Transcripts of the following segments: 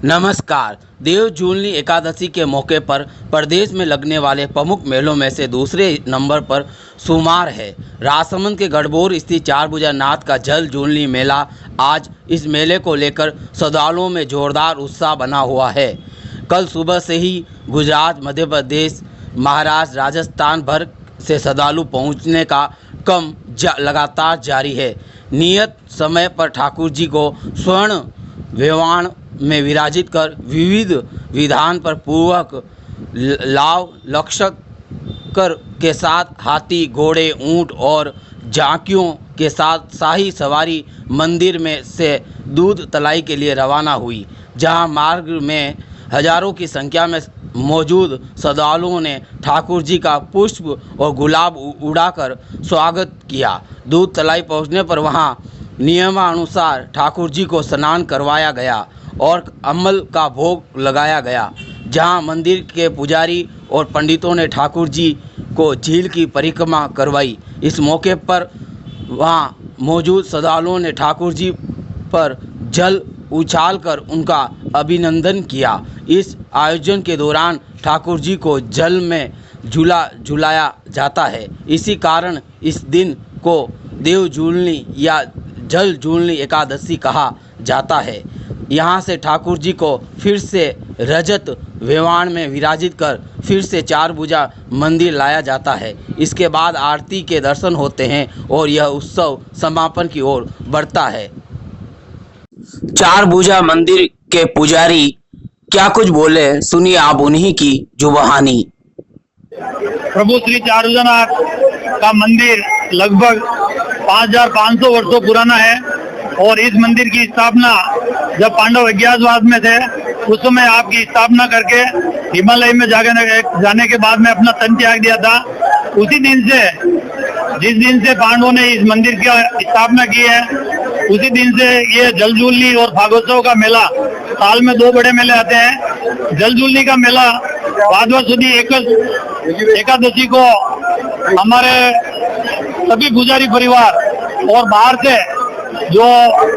नमस्कार। देव जूलनी एकादशी के मौके पर प्रदेश में लगने वाले प्रमुख मेलों में से दूसरे नंबर पर सुमार है। राजसमंद के गढ़बोर स्थित चारभुजा नाथ का जल जूलनी मेला आज इस मेले को लेकर श्रद्धालुओं में जोरदार उत्साह बना हुआ है। कल सुबह से ही गुजरात, मध्य प्रदेश, महाराष्ट्र, राजस्थान भर से श्रद्धालु पहुँचने का क्रम लगातार जारी है। नियत समय पर ठाकुर जी को स्वर्ण वेवाण में विराजित कर विविध विधान पर पूर्वक लाव लक्षकर के साथ हाथी, घोड़े, ऊंट और झांकियों के साथ शाही सवारी मंदिर में से दूध तलाई के लिए रवाना हुई, जहां मार्ग में हजारों की संख्या में मौजूद श्रद्धालुओं ने ठाकुर जी का पुष्प और गुलाब उड़ाकर स्वागत किया। दूध तलाई पहुंचने पर वहां नियमानुसार ठाकुर जी को स्नान करवाया गया और अम्ल का भोग लगाया गया, जहां मंदिर के पुजारी और पंडितों ने ठाकुर जी को झील की परिक्रमा करवाई। इस मौके पर वहां मौजूद श्रद्धालुओं ने ठाकुर जी पर जल उछालकर उनका अभिनंदन किया। इस आयोजन के दौरान ठाकुर जी को जल में झुलाया जाता है। इसी कारण इस दिन को देव जूलनी या जल जूलनी एकादशी कहा जाता है। यहाँ से ठाकुर जी को फिर से रजत वेवाण में विराजित कर फिर से चारभुजा मंदिर लाया जाता है। इसके बाद आरती के दर्शन होते हैं और यह उत्सव समापन की ओर बढ़ता है। चारभुजा मंदिर के पुजारी क्या कुछ बोले, सुनिए आप उन्हीं की जुबानी। प्रभु श्री चारभुजानाथ का मंदिर लगभग 5500 वर्षों पुराना है और इस मंदिर की स्थापना जब पांडव अज्ञातवास में थे उस समय आपकी स्थापना करके हिमालय में जाने के बाद में अपना तन त्याग दिया था। उसी दिन से, जिस दिन से पांडवों ने इस मंदिर की स्थापना की है, उसी दिन से ये जलजूलनी और फागोत्सव का मेला, साल में 2 बड़े मेले आते हैं। जलजूलनी का मेला भाद्रपद सुदी एकादशी को हमारे सभी पुजारी परिवार और बाहर से जो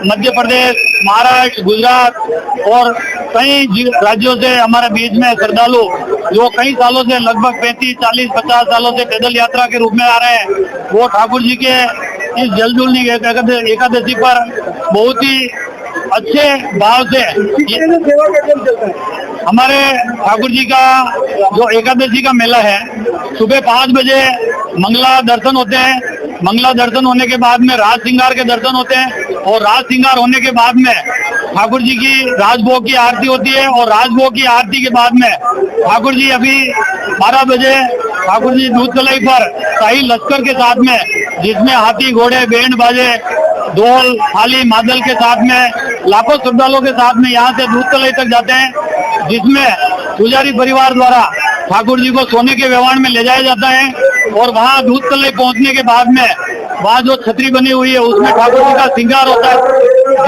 मध्य प्रदेश, महाराष्ट्र, गुजरात और कई राज्यों से हमारे बीच में श्रद्धालु जो कई सालों से लगभग 35, 40, 50 सालों से पैदल यात्रा के रूप में आ रहे हैं, वो ठाकुर जी के इस जलजूलनी एकादशी पर बहुत ही अच्छे भाव से हमारे ठाकुर जी का जो एकादशी का मेला है, सुबह 5 बजे मंगला दर्शन होते हैं। मंगला दर्शन होने के बाद में राज श्रृंगार के दर्शन होते हैं और राज श्रृंगार होने के बाद में ठाकुर जी की राजभोग की आरती होती है और राजभोग की आरती के बाद में ठाकुर जी अभी 12 बजे ठाकुर जी दूध तलाई पर शाही लश्कर के साथ में, जिसमें हाथी, घोड़े, बैंड बाजे, ढोल, थाली, मादल के साथ में लाखों श्रद्धालुओं के साथ में यहाँ से दूध तलाई तक जाते हैं, जिसमें पुजारी परिवार द्वारा ठाकुर जी को सोने के वेवाण में ले जाया जाता है और वहाँ दूध तलाई पहुँचने के बाद में वहाँ जो छतरी बनी हुई है उसमें ठाकुर जी का श्रृंगार होता है,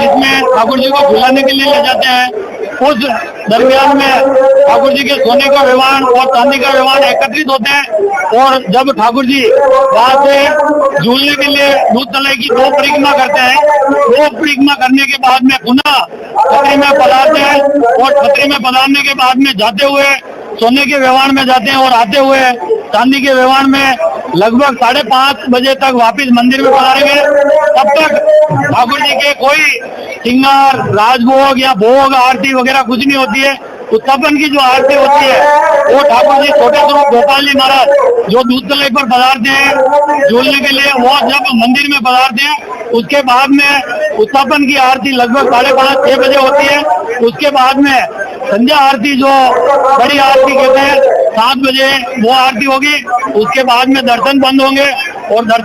जिसमें ठाकुर जी को झुलाने के लिए ले जाते हैं। उस दरमियान में ठाकुर जी के सोने का वेवाण और चांदी का वेवाण एकत्रित होते हैं और जब ठाकुर जी वहाँ से झूलने के लिए दूध तलाई की 2 परिक्रमा करते हैं, 2 परिक्रमा करने के बाद में पुनः छतरी में पधारते हैं और छतरी में पधारने के बाद में जाते हुए सोने के वेवाण में जाते हैं और आते हुए चांदी के वेवाण में लगभग 5:30 बजे तक वापस मंदिर में पधारेंगे। तब तक ठाकुर जी के कोई श्रृंगार, राजभोग या भोग आरती वगैरह कुछ नहीं होती है। उत्थापन की जो आरती होती है वो ठाकुर जी छोटे स्वरूप गोपाल जी महाराज जो दूध तलाई पर पधारते हैं झूलने के लिए, वो जब मंदिर में पधारते हैं उसके बाद में उत्थापन की आरती लगभग 5:30, 6 बजे होती है। उसके बाद में संध्या आरती जो बड़ी आरती कहते हैं 7 बजे वो आरती होगी। उसके बाद में दर्शन बंद होंगे और दर्शन